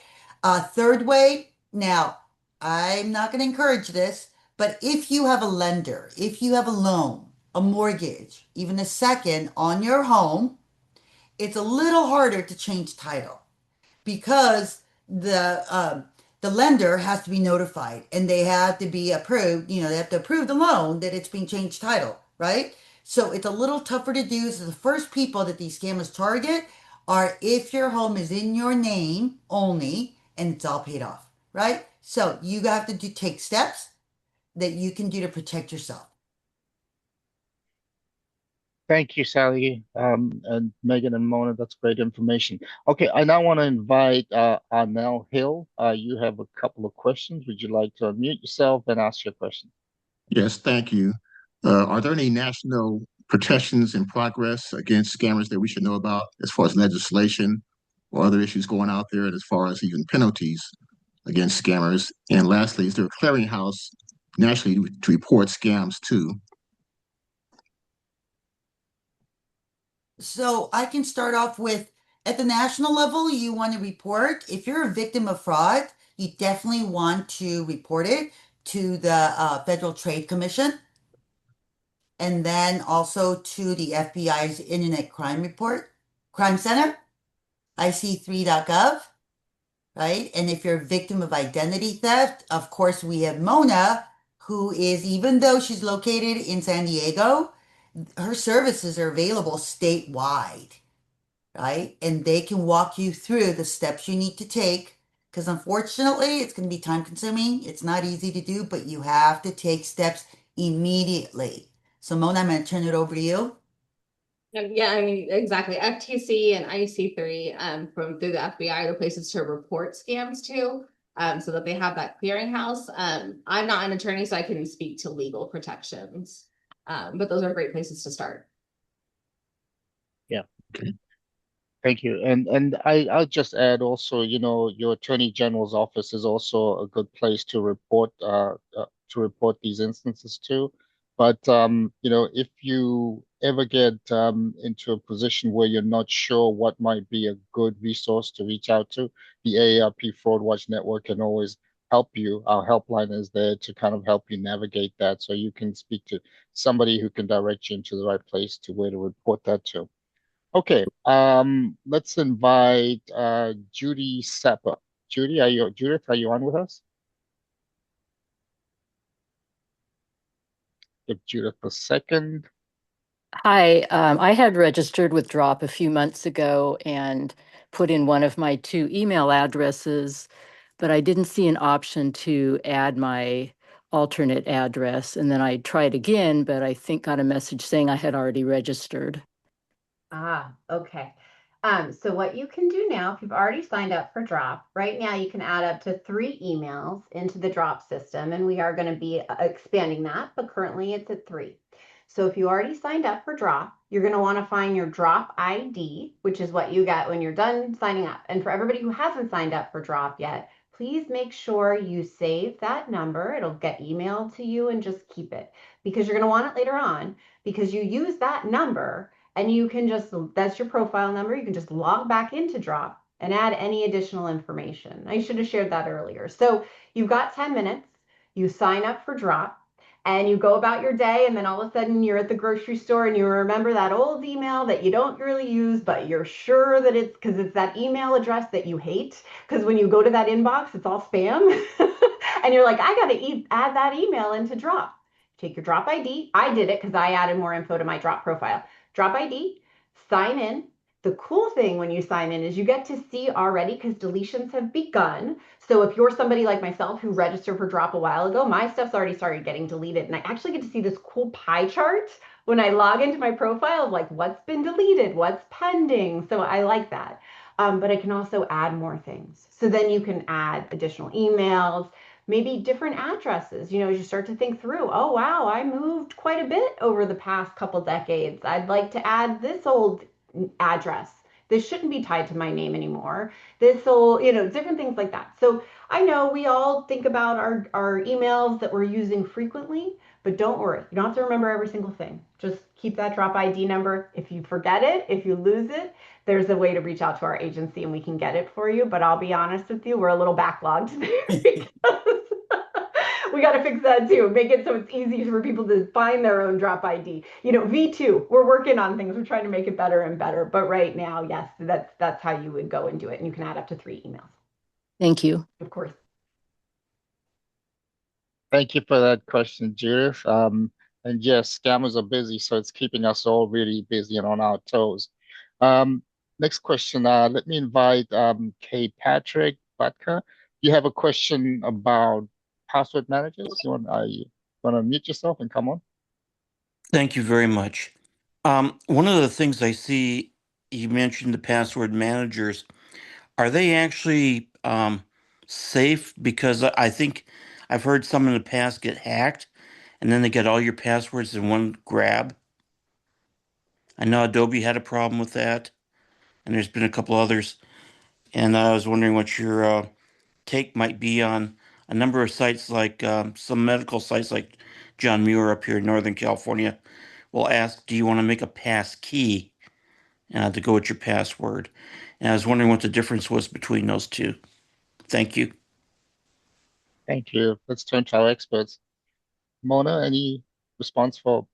Third way, now I'm not going to encourage this, but if you have a lender, if you have a loan, a mortgage, even a second on your home, it's a little harder to change title because the lender has to be notified and they have to be approved. They have to approve the loan that it's being changed title, right? So it's a little tougher to do. So the first people that these scammers target are if your home is in your name only and it's all paid off, right? So you have to take steps that you can do to protect yourself. Thank you, Sally, and Megan and Mona. That's great information. Okay, I now want to invite Arnell Hill. You have a couple of questions. Would you like to unmute yourself and ask your question? Yes, thank you. Are there any national protections in progress against scammers that we should know about as far as legislation or other issues going out there, and as far as even penalties against scammers? And lastly, is there a clearinghouse nationally to report scams to? So I can start off with at the national level, you want to report. If you're a victim of fraud, you definitely want to report it to the Federal Trade Commission and then also to the FBI's Internet Crime Center, ic3.gov, right? And if you're a victim of identity theft, of course, we have Mona, who is, even though she's located in San Diego, her services are available statewide, right? And they can walk you through the steps you need to take. Because unfortunately, it's going to be time consuming. It's not easy to do, but you have to take steps immediately. So, Mona, I'm going to turn it over to you. Yeah, I mean, exactly. FTC and IC3 from through the FBI are the places to report scams to, so that they have that clearinghouse. I'm not an attorney, so I couldn't speak to legal protections, but those are great places to start. Yeah. Okay. Thank you. And I'll just add also, your Attorney General's office is also a good place to report these instances to. But if you ever get into a position where you're not sure what might be a good resource to reach out to, the AARP Fraud Watch Network can always help you. Our helpline is there to kind of help you navigate that, so you can speak to somebody who can direct you into the right place to where to report that to. Okay, let's invite Judy Sapper. Judith, are you on with us? Give Judith a second. Hi, I had registered with Drop a few months ago and put in one of my two email addresses, but I didn't see an option to add my alternate address. And then I tried again, but I think got a message saying I had already registered. Ah, okay. So what you can do now, if you've already signed up for Drop, right now you can add up to 3 emails into the Drop system, and we are going to be expanding that, but currently it's at 3. So if you already signed up for Drop, you're going to want to find your Drop ID, which is what you get when you're done signing up. And for everybody who hasn't signed up for Drop yet, please make sure you save that number. It'll get emailed to you, and just keep it, because you're going to want it later on, because you use that number and you can just, that's your profile number. You can just log back into Drop and add any additional information. I should have shared that earlier. So you've got 10 minutes, you sign up for Drop, and you go about your day, and then all of a sudden you're at the grocery store and you remember that old email that you don't really use, but you're sure that it's because it's that email address that you hate. Because when you go to that inbox, it's all spam. And you're like, I got to add that email into Drop. Take your Drop ID. I did it because I added more info to my Drop profile. Drop ID, sign in. The cool thing when you sign in is you get to see already, because deletions have begun. So if you're somebody like myself who registered for Drop a while ago, my stuff's already started getting deleted. And I actually get to see this cool pie chart when I log into my profile of like what's been deleted, what's pending. So I like that. But I can also add more things. So then you can add additional emails, maybe different addresses, as you start to think through, oh, wow, I moved quite a bit over the past couple decades. I'd like to add this old address. This shouldn't be tied to my name anymore. This will, different things like that. So I know we all think about our emails that we're using frequently, but don't worry. You don't have to remember every single thing. Just keep that Drop ID number. If you forget it, if you lose it, there's a way to reach out to our agency and we can get it for you. But I'll be honest with you, we're a little backlogged there because we got to fix that too. Make it so it's easy for people to find their own Drop ID. V2, we're working on things. We're trying to make it better and better. But right now, yes, that's how you would go and do it. And you can add up to 3 emails. Thank you. Of course. Thank you for that question, Judith. And yes, scammers are busy, so it's keeping us all really busy and on our toes. Next question. Let me invite Kay Patrick Batka. You have a question about password managers? You want to mute yourself and come on? Thank you very much. One of the things I see, you mentioned the password managers. Are they actually safe? Because I think I've heard some in the past get hacked, and then they get all your passwords in one grab. I know Adobe had a problem with that, and there's been a couple others. And I was wondering what your take might be on a number of sites, like some medical sites like John Muir up here in Northern California will ask, do you want to make a pass key to go with your password? And I was wondering what the difference was between those two. Thank you. Thank you. Let's turn to our experts. Mona, any response for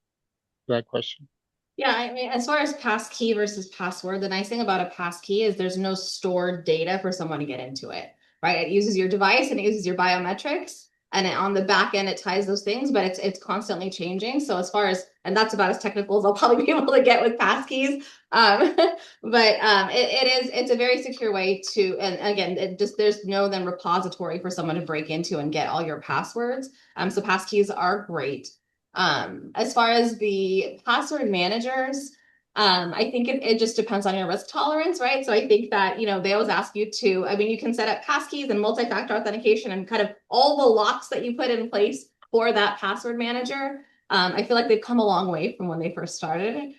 that question? Yeah, I mean, as far as pass key versus password, the nice thing about a pass key is there's no stored data for someone to get into it, right? It uses your device and it uses your biometrics. And on the back end, it ties those things, but it's constantly changing. So as far as, and that's about as technical as I'll probably be able to get with passkeys. It's a very secure way to, and again, there's no then repository for someone to break into and get all your passwords. So passkeys are great. As far as the password managers, I think it just depends on your risk tolerance, right? So I think that, they always ask you to, I mean, you can set up passkeys and multi-factor authentication and kind of all the locks that you put in place for that password manager. I feel like they've come a long way from when they first started.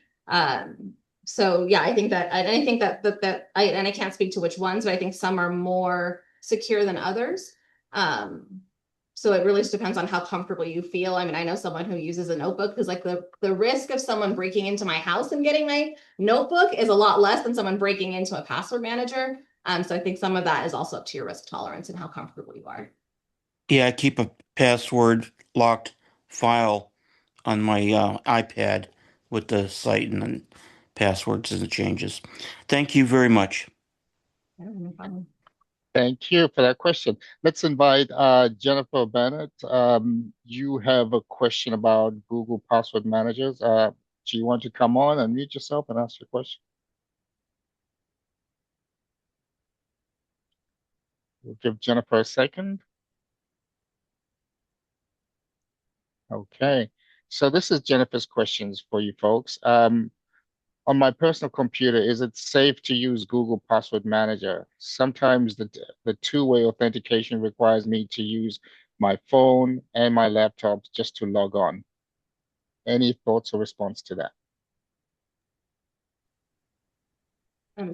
So yeah, I think that, and I think that I can't speak to which ones, but I think some are more secure than others. So it really just depends on how comfortable you feel. I mean, I know someone who uses a notebook because like the risk of someone breaking into my house and getting my notebook is a lot less than someone breaking into a password manager. So I think some of that is also up to your risk tolerance and how comfortable you are. Yeah, I keep a password locked file on my iPad with the site and then passwords and the changes. Thank you very much. No problem. Thank you for that question. Let's invite Jennifer Bennett. You have a question about Google Password Managers. Do you want to come on and mute yourself and ask your question? We'll give Jennifer a second. Okay. So this is Jennifer's questions for you folks. On my personal computer, is it safe to use Google Password Manager? Sometimes the two-way authentication requires me to use my phone and my laptop just to log on. Any thoughts or response to that?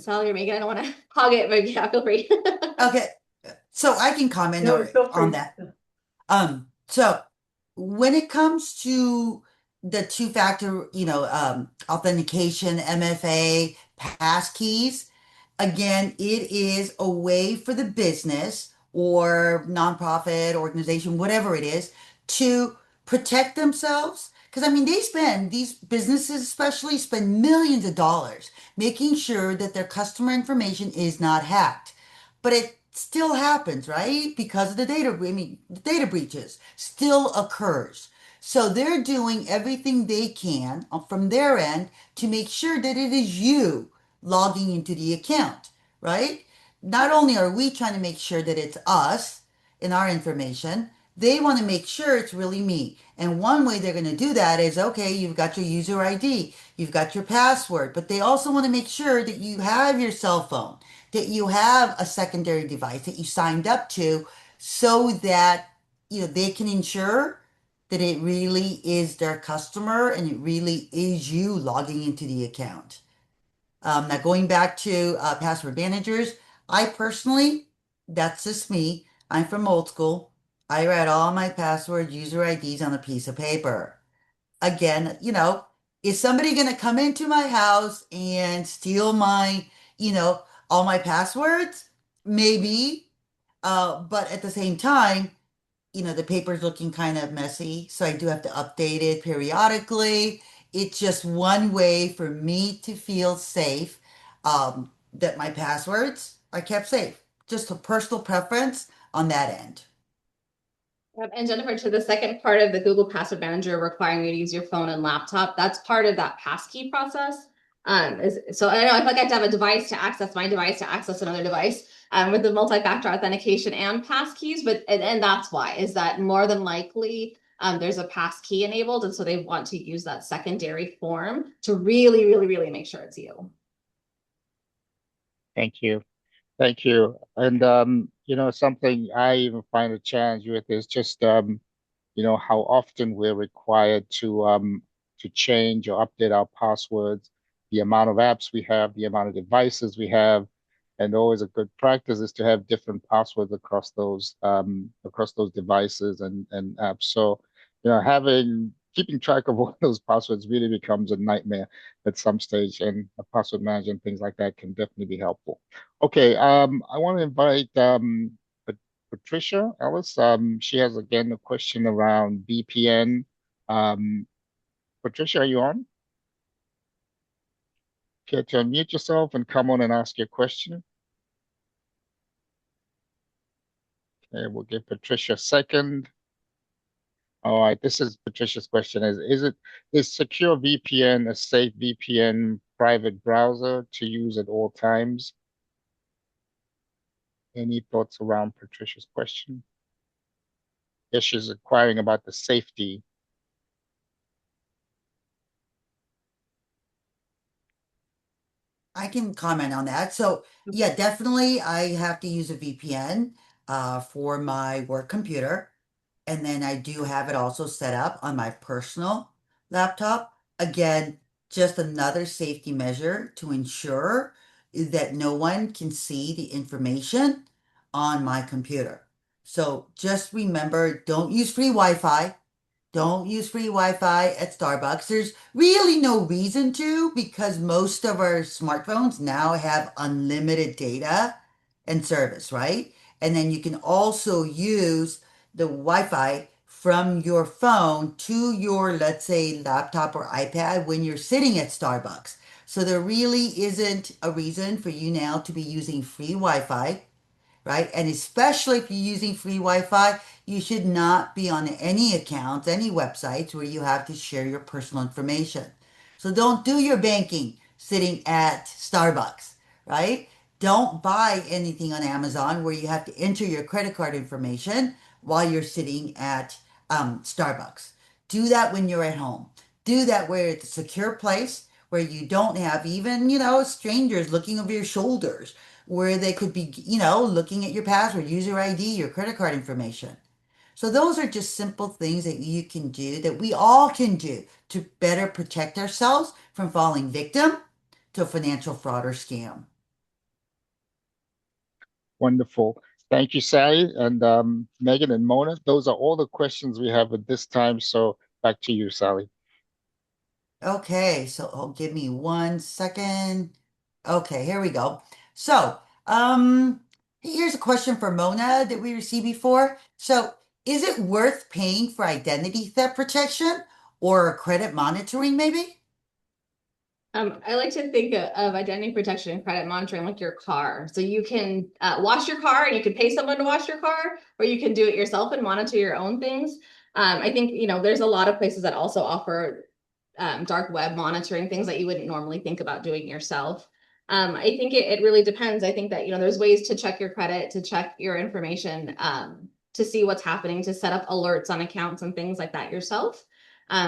Sally or Megan, I don't want to hog it, but yeah, feel free. Okay, so I can comment on that. So when it comes to the two-factor, authentication, MFA, passkeys, again, it is a way for the business or nonprofit organization, whatever it is, to protect themselves. Because I mean, these businesses especially spend millions of dollars making sure that their customer information is not hacked. But it still happens, right? Because of the the data breaches still occurs. So they're doing everything they can from their end to make sure that it is you logging into the account, right? Not only are we trying to make sure that it's us in our information, they want to make sure it's really me. And one way they're going to do that is, okay, you've got your user ID, you've got your password, but they also want to make sure that you have your cell phone, that you have a secondary device that you signed up to so that, they can ensure that it really is their customer and it really is you logging into the account. Now, going back to password managers, I personally, that's just me. I'm from old school. I write all my password user IDs on a piece of paper. Again, is somebody going to come into my house and steal my, all my passwords? Maybe. But at the same time, the paper's looking kind of messy, so I do have to update it periodically. It's just one way for me to feel safe, that my passwords are kept safe. Just a personal preference on that end. And Jennifer, to the second part of the Google Password Manager requiring you to use your phone and laptop, that's part of that passkey process. So I know I feel like I have to have a device to access my device to access another device with the multi-factor authentication and passkeys, and that's why, is that more than likely there's a passkey enabled, and so they want to use that secondary form to really, really, really make sure it's you. Thank you. Thank you. And something I even find a challenge with is just how often we're required to change or update our passwords, the amount of apps we have, the amount of devices we have, and always a good practice is to have different passwords across those devices and apps. So, keeping track of all those passwords really becomes a nightmare at some stage, and a password manager and things like that can definitely be helpful. Okay, I want to invite Patricia Ellis. She has again a question around VPN. Patricia, are you on? Care to unmute yourself and come on and ask your question? Okay, we'll give Patricia a second. All right, this is Patricia's question. Is secure VPN a safe VPN private browser to use at all times? Any thoughts around Patricia's question? Yes, she's inquiring about the safety. I can comment on that. So, yeah, definitely I have to use a VPN for my work computer. And then I do have it also set up on my personal laptop. Again, just another safety measure to ensure that no one can see the information on my computer. So just remember, don't use free Wi-Fi. Don't use free Wi-Fi at Starbucks. There's really no reason to because most of our smartphones now have unlimited data and service, right? And then you can also use the Wi-Fi from your phone to your, let's say, laptop or iPad when you're sitting at Starbucks. So there really isn't a reason for you now to be using free Wi-Fi, right? And especially if you're using free Wi-Fi, you should not be on any accounts, any websites where you have to share your personal information. So don't do your banking sitting at Starbucks, right? Don't buy anything on Amazon where you have to enter your credit card information while you're sitting at Starbucks. Do that when you're at home. Do that where it's a secure place where you don't have even, strangers looking over your shoulders where they could be, looking at your password, user ID, your credit card information. So those are just simple things that you can do that we all can do to better protect ourselves from falling victim to a financial fraud or scam. Wonderful. Thank you, Sally and Megan and Mona. Those are all the questions we have at this time. So back to you, Sally. Okay, so give me 1 second. Okay, here we go. So, um, here's a question for Mona that we received before. So, is it worth paying for identity theft protection or credit monitoring, maybe? I like to think of identity protection and credit monitoring like your car. So you can wash your car and you can pay someone to wash your car, or you can do it yourself and monitor your own things. I think, there's a lot of places that also offer dark web monitoring, things that you wouldn't normally think about doing yourself. I think it really depends. I think that, there's ways to check your credit, to check your information, to see what's happening, to set up alerts on accounts and things like that yourself.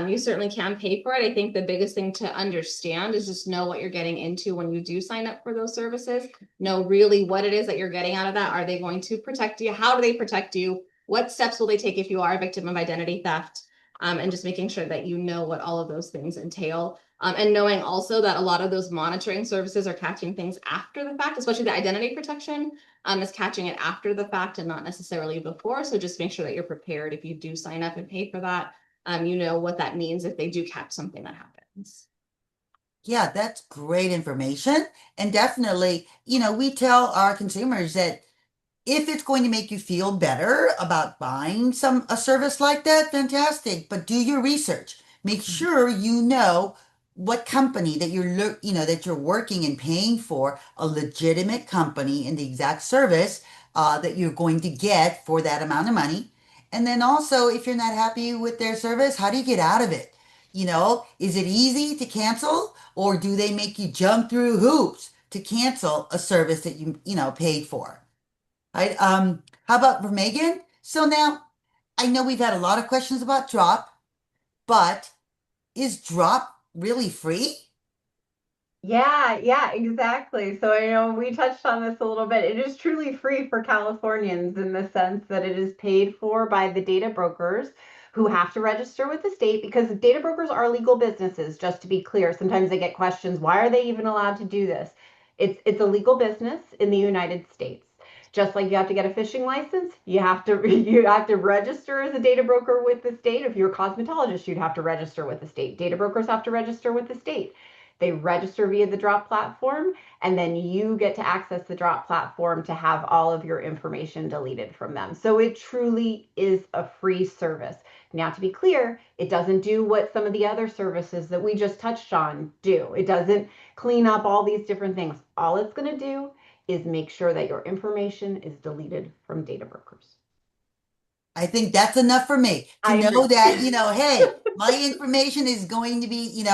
You certainly can pay for it. I think the biggest thing to understand is just know what you're getting into when you do sign up for those services. Know really what it is that you're getting out of that. Are they going to protect you? How do they protect you? What steps will they take if you are a victim of identity theft? And just making sure that you know what all of those things entail. And knowing also that a lot of those monitoring services are catching things after the fact, especially the identity protection is catching it after the fact and not necessarily before. So just make sure that you're prepared if you do sign up and pay for that. You know what that means if they do catch something that happens. Yeah, that's great information. And definitely, we tell our consumers that if it's going to make you feel better about buying a service like that, fantastic. But do your research. Make sure you know what company that that you're working and paying for, a legitimate company and the exact service that you're going to get for that amount of money. And then also, if you're not happy with their service, how do you get out of it? Is it easy to cancel, or do they make you jump through hoops to cancel a service that paid for? Right. How about for Megan? So now I know we've had a lot of questions about drop, but is drop really free? Yeah, exactly. So I know we touched on this a little bit. It is truly free for Californians in the sense that it is paid for by the data brokers who have to register with the state because data brokers are legal businesses, just to be clear. Sometimes they get questions, why are they even allowed to do this? It's a legal business in the United States. Just like you have to get a fishing license, you have to register as a data broker with the state. If you're a cosmetologist, you'd have to register with the state. Data brokers have to register with the state. They register via the drop platform, and then you get to access the drop platform to have all of your information deleted from them. So it truly is a free service. Now, to be clear, it doesn't do what some of the other services that we just touched on do. It doesn't clean up all these different things. All it's going to do is make sure that your information is deleted from data brokers. I think that's enough for me to I know agree. that, hey, my information is going to be,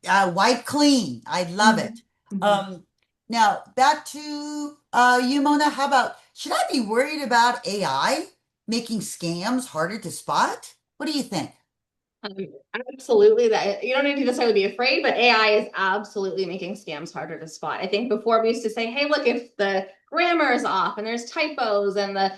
wiped clean. I love it. Mhm, mhm. Um, Now back to you, Mona. How about, should I be worried about AI making scams harder to spot? What do you think? Um, Absolutely, that you don't need to necessarily be afraid, but AI is absolutely making scams harder to spot. I think before we used to say, hey, look, if the grammar is off and there's typos and the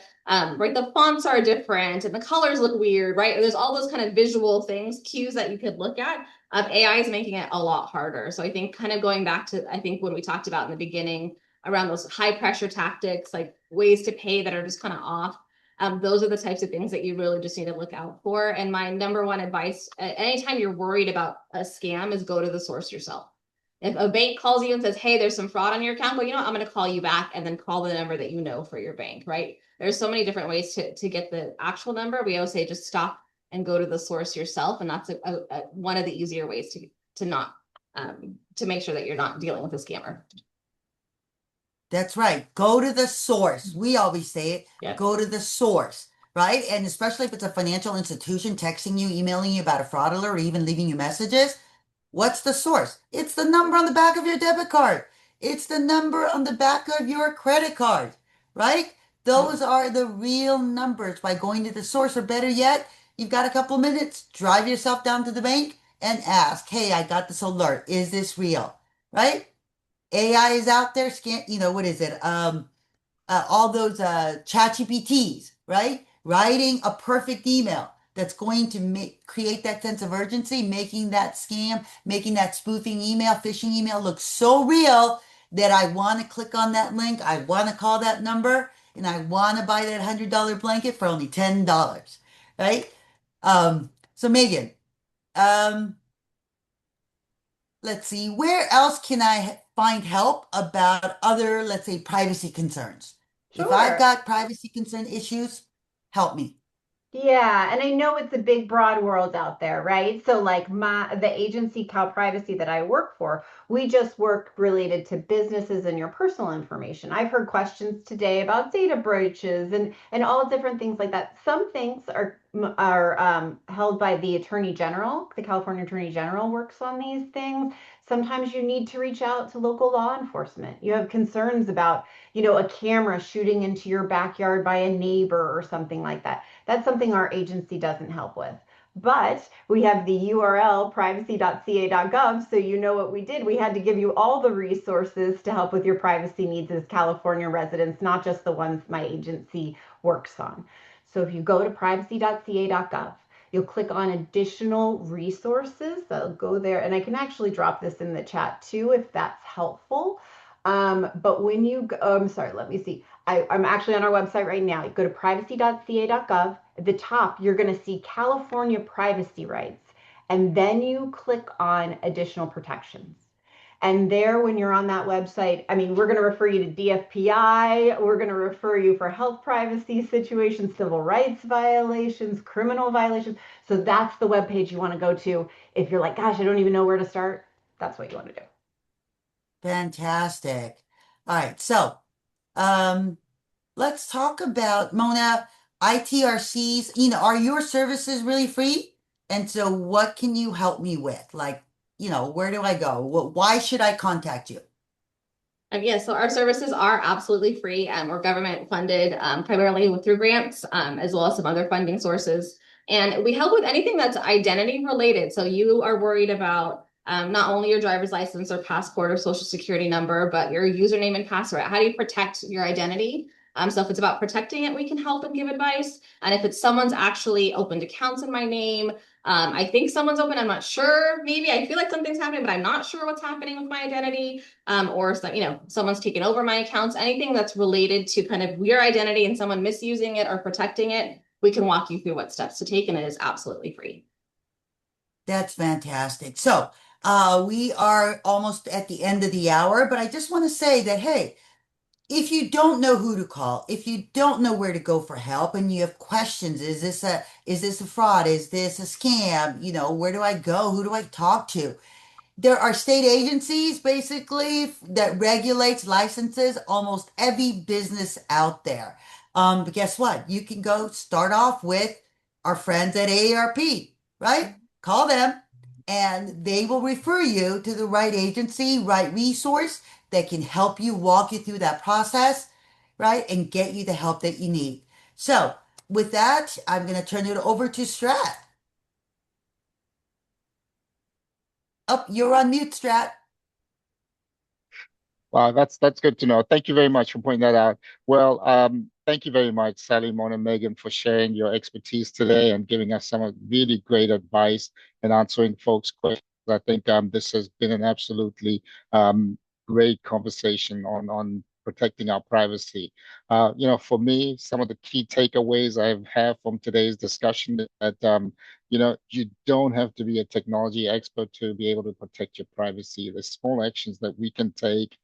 right, the fonts are different and the colors look weird, right? There's all those kind of visual things, cues that you could look at. AI is making it a lot harder. So I think kind of going back to, I think when we talked about in the beginning around those high pressure tactics, like ways to pay that are just kind of off. Those are the types of things that you really just need to look out for. And my number one advice, anytime you're worried about a scam, is go to the source yourself. If a bank calls you and says, hey, there's some fraud on your account, well, you know what? I'm going to call you back, and then call the number that you know for your bank, right? There's so many different ways to get the actual number. We always say just stop and go to the source yourself. And that's one of the easier ways to not to make sure that you're not dealing with a scammer. That's right. Go to the source. We always say it. Yeah. Go to the source, right? And especially if it's a financial institution texting you, emailing you about a fraud alert, or even leaving you messages, what's the source? It's the number on the back of your debit card. It's the number on the back of your credit card, right? Those are the real numbers by going to the source. Or better yet, you've got a couple of minutes, drive yourself down to the bank and ask, hey, I got this alert. Is this real? Right? AI is out there, what is it? All those chat GPTs, right? Writing a perfect email that's going to create that sense of urgency, making that scam, making that spoofing email, phishing email look so real that I want to click on that link, I want to call that number, and I want to buy that $100 blanket for only $10, right? So Megan, um, let's see, where else can I find help about other, let's say, privacy concerns? If I've Sure. got privacy concern issues, help me. Yeah, and I know it's a big, broad world out there, right? So, like the agency Cal Privacy that I work for, we just work related to businesses and your personal information. I've heard questions today about data breaches and all different things like that. Some things are held by the Attorney General. The California Attorney General works on these things. Sometimes you need to reach out to local law enforcement. You have concerns about, a camera shooting into your backyard by a neighbor or something like that. That's something our agency doesn't help with. But we have the URL privacy.ca.gov, so you know what we did. We had to give you all the resources to help with your privacy needs as California residents, not just the ones my agency works on. So if you go to privacy.ca.gov, you'll click on additional resources. That'll go there, and I can actually drop this in the chat too if that's helpful. But when you go, I'm sorry, let me see. I'm actually on our website right now. You go to privacy.ca.gov. At the top, you're going to see California privacy rights. And then you click on additional protections. And there, when you're on that website, I mean, we're going to refer you to DFPI. We're going to refer you for health privacy situations, civil rights violations, criminal violations. So that's the webpage you want to go to. If you're like, gosh, I don't even know where to start, that's what you want to do. Fantastic. All right, so um, let's talk about, Mona, ITRCs. Are your services really free? And so what can you help me with? Like, where do I go? Why should I contact you? Yeah, so our services are absolutely free. We're government funded, primarily through grants, as well as some other funding sources. And we help with anything that's identity related. So you are worried about not only your driver's license or passport or social security number, but your username and password. How do you protect your identity? So if it's about protecting it, we can help and give advice. And if it's someone's actually opened accounts in my name, I think someone's open, I'm not sure. Maybe I feel like something's happening, but I'm not sure what's happening with my identity. Or someone's taken over my accounts, anything that's related to kind of your identity and someone misusing it or protecting it, we can walk you through what steps to take, and it is absolutely free. That's fantastic. So, we are almost at the end of the hour, but I just want to say that, hey, if you don't know who to call, if you don't know where to go for help and you have questions, is this a fraud? Is this a scam? Where do I go? Who do I talk to? There are state agencies basically that regulates licenses almost every business out there. But guess what? You can go start off with our friends at AARP, right? Call them and they will refer you to the right agency, right resource that can help you walk you through that process, right? And get you the help that you need. So, with that, I'm going to turn it over to Strat. Oh, you're on mute, Strat. Wow, that's good to know. Thank you very much for pointing that out. Well, thank you very much, Sally, Mona, Megan, for sharing your expertise today and giving us some really great advice and answering folks' questions. I think this has been an absolutely um, great conversation on protecting our privacy. For me, some of the key takeaways I have from today's discussion is that you don't have to be a technology expert to be able to protect your privacy. There's small actions that we can take,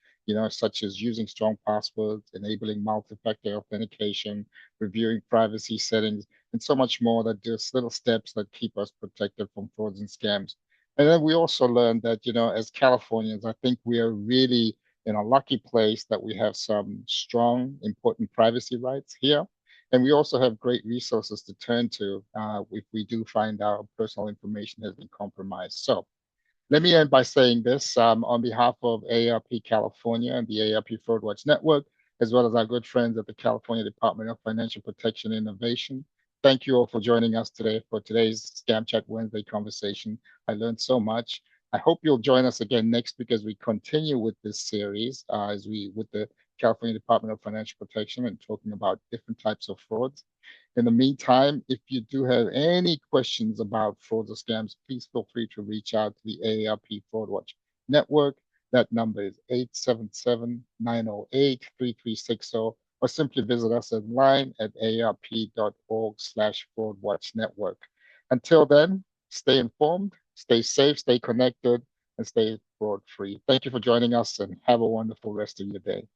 such as using strong passwords, enabling multi-factor authentication, reviewing privacy settings, and so much more, that just little steps that keep us protected from frauds and scams. And then we also learned that, as Californians, I think we are really in a lucky place that we have some strong, important privacy rights here. And we also have great resources to turn to if we do find our personal information has been compromised. So let me end by saying this on behalf of AARP California and the AARP Fraud Watch Network, as well as our good friends at the California Department of Financial Protection and Innovation. Thank you all for joining us today for today's Scam Chat Wednesday conversation. I learned so much. I hope you'll join us again next week as we continue with this series, with the California Department of Financial Protection and talking about different types of frauds. In the meantime, if you do have any questions about frauds or scams, please feel free to reach out to the AARP Fraud Watch Network. That number is 877-908-3360, or simply visit us online at aarp.org/fraudwatchnetwork. Until then, stay informed, stay safe, stay connected, and stay fraud free. Thank you for joining us and have a wonderful rest of your day.